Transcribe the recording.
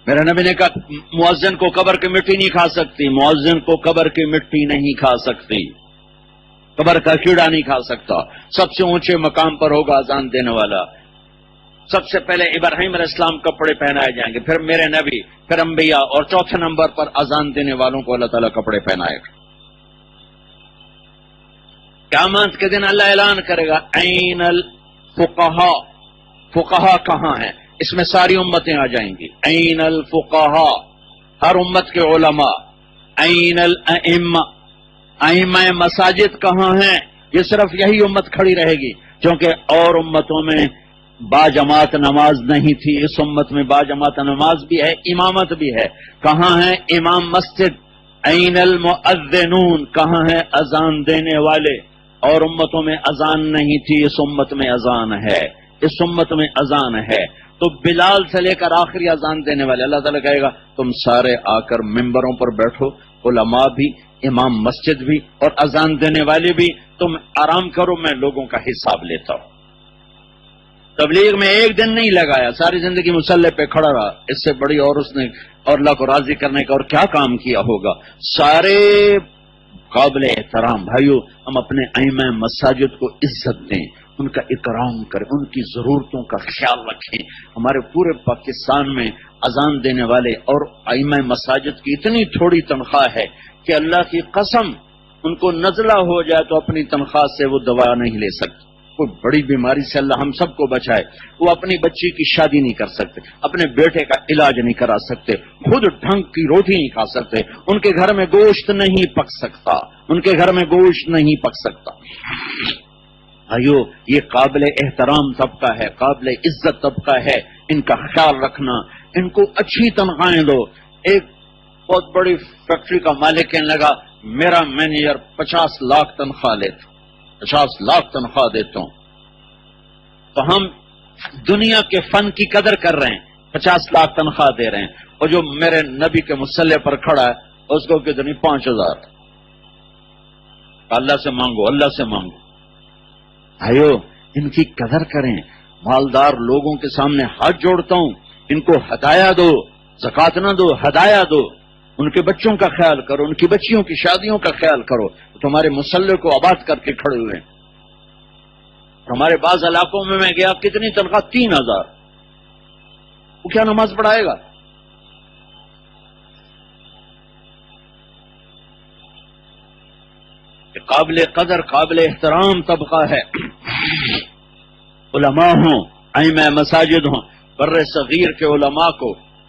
میرے نبی نے کہا مؤذن کو قبر کی مٹی نہیں کھا سکتی، مؤذن کو قبر کی مٹی نہیں کھا سکتی، قبر کا کیڑا نہیں کھا سکتا۔ سب سے اونچے مقام پر ہوگا اذان دینے والا۔ سب سے پہلے ابراہیم علیہ السلام کپڑے پہنائے جائیں گے، پھر میرے نبی، پھر انبیاء، اور چوتھے نمبر پر اذان دینے والوں کو اللہ تعالیٰ کپڑے پہنائے گا۔ قیامت کے دن اللہ اعلان کرے گا این الفقہاء، فقہا کہاں ہیں؟ اس میں ساری امتیں آ جائیں گی۔ این الفقہاء، ہر امت کے علماء۔ این الائمہ، ائمہ مساجد کہاں ہیں؟ یہ صرف یہی امت کھڑی رہے گی، کیونکہ اور امتوں میں با جماعت نماز نہیں تھی، اس امت میں با جماعت نماز بھی ہے، امامت بھی ہے۔ کہاں ہے امام مسجد؟ این المؤذنون، کہاں ہے اذان دینے والے؟ اور امتوں میں اذان نہیں تھی، اس امت میں اذان ہے، اس امت میں اذان ہے۔ تو بلال سے لے کر آخری اذان دینے والے، اللہ تعالیٰ کہے گا تم سارے آ کر ممبروں پر بیٹھو، علماء بھی، امام مسجد بھی، اور اذان دینے والے بھی، تم آرام کرو، میں لوگوں کا حساب لیتا ہوں۔ تبلیغ میں ایک دن نہیں لگایا، ساری زندگی مسلح پہ کھڑا رہا، اس سے بڑی اور اس نے اور اللہ کو راضی کرنے کا اور کیا کام کیا ہوگا۔ سارے قابل احترام بھائیو، ہم اپنے ائمہ مساجد کو عزت دیں، ان کا اکرام کریں، ان کی ضرورتوں کا خیال رکھیں۔ ہمارے پورے پاکستان میں اذان دینے والے اور ائمہ مساجد کی اتنی تھوڑی تنخواہ ہے کہ اللہ کی قسم ان کو نزلہ ہو جائے تو اپنی تنخواہ سے وہ دوا نہیں لے سکتے۔ کوئی بڑی بیماری سے اللہ ہم سب کو بچائے، وہ اپنی بچی کی شادی نہیں کر سکتے، اپنے بیٹے کا علاج نہیں کرا سکتے، خود ڈھنگ کی روٹی نہیں کھا سکتے، ان کے گھر میں گوشت نہیں پک سکتا، ان کے گھر میں گوشت نہیں پک سکتا۔ بھائیو، یہ قابل احترام طبقہ ہے، قابل عزت طبقہ ہے، ان کا خیال رکھنا، ان کو اچھی تنخواہیں دو۔ ایک بہت بڑی فیکٹری کا مالک کہنے لگا میرا مینیجر 50 لاکھ تنخواہ لیتا، 50 لاکھ تنخواہ دیتا ہوں۔ تو ہم دنیا کے فن کی قدر کر رہے ہیں، 50 لاکھ تنخواہ دے رہے ہیں، اور جو میرے نبی کے مصلی پر کھڑا ہے اس کو کتنی 5000۔ اللہ سے مانگو، اللہ سے مانگو۔ بھائیو، ان کی قدر کریں۔ مالدار لوگوں کے سامنے ہاتھ جوڑتا ہوں، ان کو ہدایہ دو، زکات نہ دو، ہدایہ دو۔ ان کے بچوں کا خیال کرو، ان کی بچیوں کی شادیوں کا خیال کرو۔ تمہارے مسلح کو آباد کر کے کھڑے ہوئے ہیں۔ ہمارے بعض علاقوں میں گیا، کتنی تنخواہ؟ 3000۔ وہ کیا نماز پڑھائے گا؟ قابل قدر، قابل احترام طبقہ ہے۔ علماء ہوں، ائمہ مساجد ہوں، بر صغیر کے علماء کو